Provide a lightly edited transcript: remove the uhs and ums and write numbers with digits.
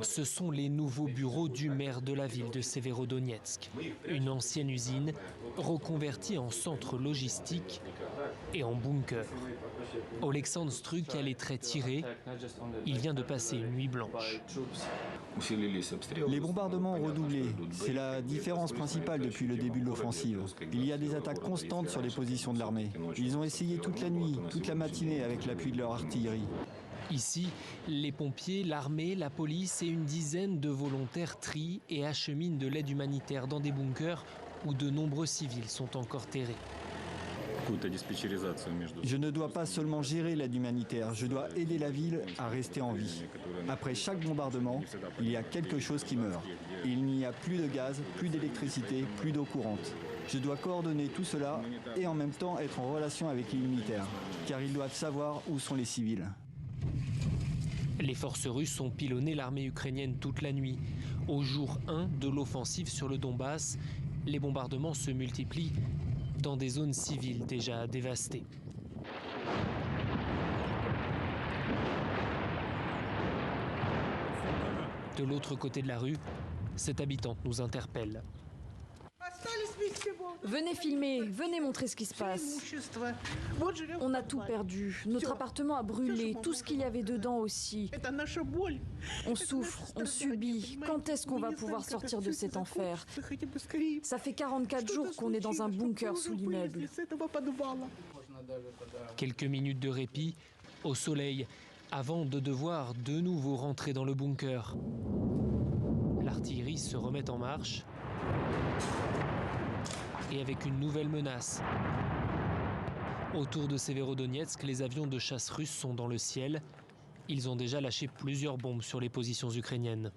Ce sont les nouveaux bureaux du maire de la ville de Severodonetsk, une ancienne usine reconvertie en centre logistique et en bunker. Oleksandr Struk a les traits tirés, il vient de passer une nuit blanche. Les bombardements ont redoublé, c'est la différence principale depuis le début de l'offensive. Il y a des attaques constantes sur les positions de l'armée. Ils ont essayé toute la nuit, toute la matinée avec l'appui de leur artillerie. Ici, les pompiers, l'armée, la police et une dizaine de volontaires trient et acheminent de l'aide humanitaire dans des bunkers où de nombreux civils sont encore terrés. Je ne dois pas seulement gérer l'aide humanitaire, je dois aider la ville à rester en vie. Après chaque bombardement, il y a quelque chose qui meurt. Il n'y a plus de gaz, plus d'électricité, plus d'eau courante. Je dois coordonner tout cela et en même temps être en relation avec les militaires, car ils doivent savoir où sont les civils. Les forces russes ont pilonné l'armée ukrainienne toute la nuit. Au jour 1 de l'offensive sur le Donbass, les bombardements se multiplient dans des zones civiles déjà dévastées. De l'autre côté de la rue, cette habitante nous interpelle. Venez filmer, venez montrer ce qui se passe. On a tout perdu. Notre appartement a brûlé, tout ce qu'il y avait dedans aussi. On souffre, on subit. Quand est-ce qu'on va pouvoir sortir de cet enfer? Ça fait 44 jours qu'on est dans un bunker sous l'immeuble. Quelques minutes de répit, au soleil, avant de devoir de nouveau rentrer dans le bunker. L'artillerie se remet en marche. Et avec une nouvelle menace. Autour de Severodonetsk, les avions de chasse russes sont dans le ciel. Ils ont déjà lâché plusieurs bombes sur les positions ukrainiennes.